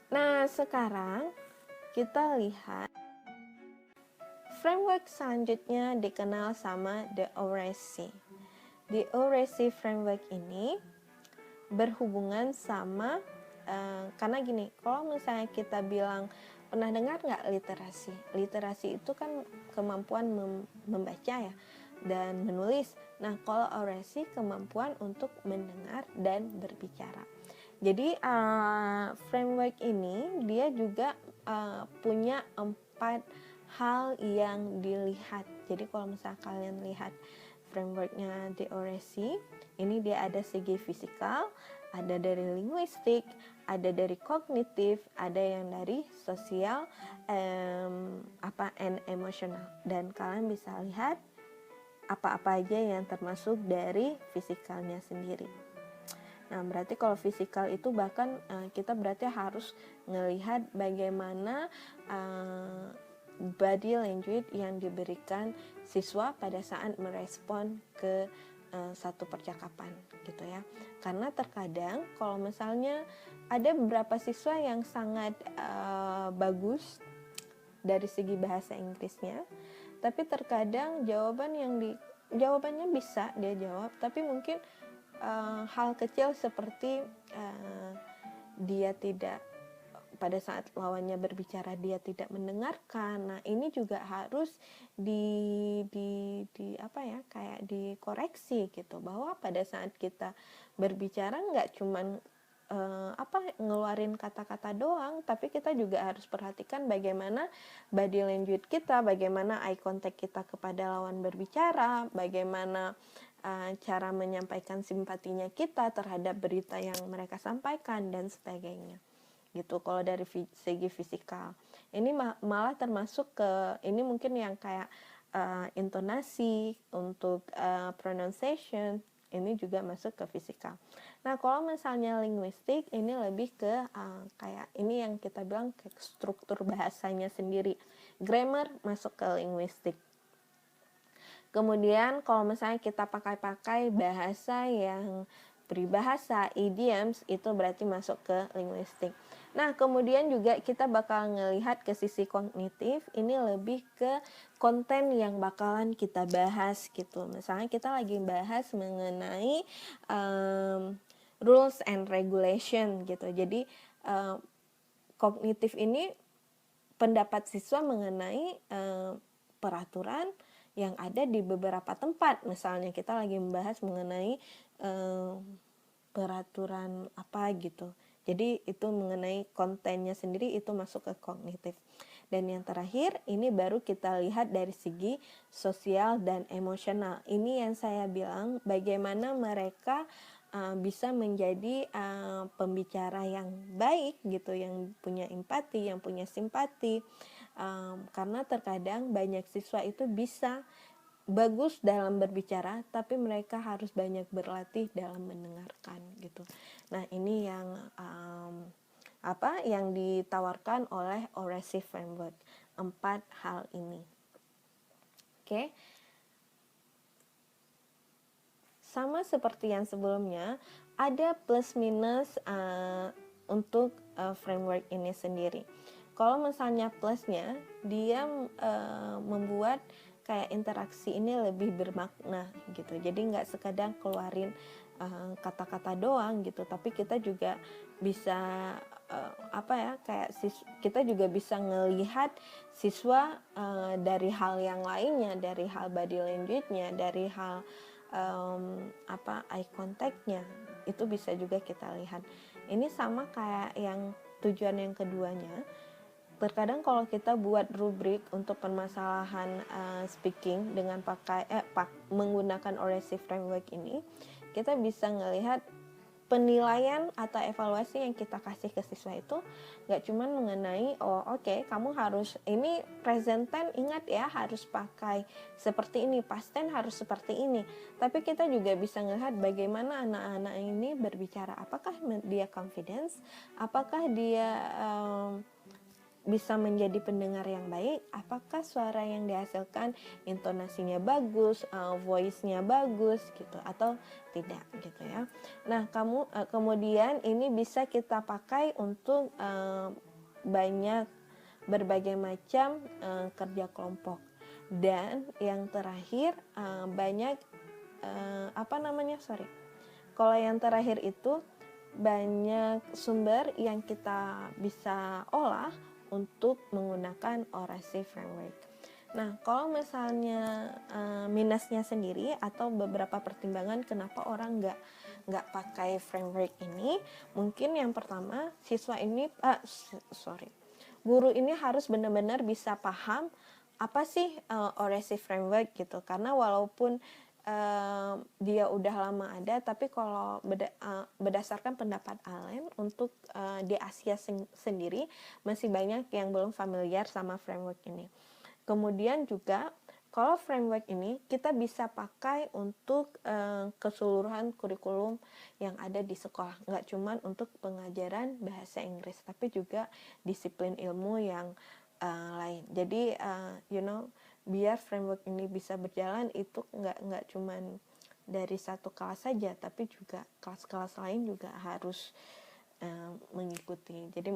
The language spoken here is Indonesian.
Nah, sekarang kita lihat framework selanjutnya dikenal sama The Oracy. The Oracy framework ini berhubungan sama karena gini, kalau misalnya kita bilang pernah dengar nggak literasi? Literasi itu kan kemampuan membaca ya dan menulis. Nah, kalau oracy kemampuan untuk mendengar dan berbicara. Jadi framework ini dia juga punya 4 hal yang dilihat. Jadi kalau misalnya kalian lihat frameworknya The Oracy, ini dia ada segi fisikal, ada dari linguistik, ada dari kognitif, ada yang dari sosial, and emotional. Dan kalian bisa lihat apa-apa aja yang termasuk dari fisikalnya sendiri. Nah, berarti kalau fisikal itu bahkan kita berarti harus melihat bagaimana body language yang diberikan siswa pada saat merespon ke satu percakapan gitu ya. Karena terkadang kalau misalnya ada beberapa siswa yang sangat bagus dari segi bahasa Inggrisnya, tapi terkadang jawabannya bisa dia jawab, tapi mungkin hal kecil seperti dia tidak pada saat lawannya berbicara dia tidak mendengarkan. Nah, ini juga harus di apa ya, kayak dikoreksi gitu, bahwa pada saat kita berbicara nggak cuman ngeluarin kata-kata doang, tapi kita juga harus perhatikan bagaimana body language kita, bagaimana eye contact kita kepada lawan berbicara, bagaimana cara menyampaikan simpatinya kita terhadap berita yang mereka sampaikan dan sebagainya gitu. Kalau dari segi fisikal ini malah termasuk ke ini mungkin yang kayak intonasi untuk pronunciation, ini juga masuk ke fisikal. Nah, kalau misalnya linguistik ini lebih ke kayak ini yang kita bilang ke struktur bahasanya sendiri. Grammar masuk ke linguistik. Kemudian kalau misalnya kita pakai bahasa yang peribahasa, idioms, itu berarti masuk ke linguistik. Nah, kemudian juga kita bakal ngelihat ke sisi kognitif, ini lebih ke konten yang bakalan kita bahas gitu. Misalnya kita lagi bahas mengenai rules and regulation gitu. Jadi kognitif ini pendapat siswa mengenai peraturan yang ada di beberapa tempat. Misalnya kita lagi membahas mengenai peraturan apa gitu. Jadi itu mengenai kontennya sendiri, itu masuk ke kognitif. Dan yang terakhir ini baru kita lihat dari segi sosial dan emosional. Ini yang saya bilang bagaimana mereka bisa menjadi pembicara yang baik gitu, yang punya empati, yang punya simpati. Karena terkadang banyak siswa itu bisa bagus dalam berbicara, tapi mereka harus banyak berlatih dalam mendengarkan gitu. Nah, ini yang yang ditawarkan oleh Oracy Framework, 4 hal ini. Oke. Sama seperti yang sebelumnya, ada plus minus untuk framework ini sendiri. Kalau misalnya plusnya, dia membuat kayak interaksi ini lebih bermakna gitu. Jadi nggak sekadar keluarin kata-kata doang gitu, tapi kita juga bisa kita juga bisa ngelihat siswa dari hal yang lainnya, dari hal body language-nya, dari hal eye contact-nya, itu bisa juga kita lihat. Ini sama kayak yang tujuan yang keduanya. Terkadang kalau kita buat rubrik untuk permasalahan speaking dengan menggunakan Oracy Framework ini, kita bisa ngelihat penilaian atau evaluasi yang kita kasih ke siswa itu nggak cuma mengenai kamu harus ini present tense, ingat ya harus pakai seperti ini, past tense harus seperti ini, tapi kita juga bisa ngelihat bagaimana anak-anak ini berbicara, apakah dia confidence, apakah dia bisa menjadi pendengar yang baik, apakah suara yang dihasilkan intonasinya bagus, voice-nya bagus gitu atau tidak gitu ya. Nah, kemudian ini bisa kita pakai untuk berbagai macam kerja kelompok. Dan yang terakhir kalau yang terakhir itu banyak sumber yang kita bisa olah untuk menggunakan orasi framework. Nah, kalau misalnya minusnya sendiri atau beberapa pertimbangan kenapa orang nggak pakai framework ini, mungkin yang pertama guru ini harus benar-benar bisa paham apa sih orasi framework gitu, karena walaupun dia udah lama ada, tapi kalau berdasarkan pendapat Allen untuk di Asia sendiri masih banyak yang belum familiar sama framework ini. Kemudian juga kalau framework ini kita bisa pakai untuk keseluruhan kurikulum yang ada di sekolah, nggak cuma untuk pengajaran bahasa Inggris, tapi juga disiplin ilmu yang lain. Jadi biar framework ini bisa berjalan itu nggak cuman dari satu kelas saja, tapi juga kelas-kelas lain juga harus mengikuti. Jadi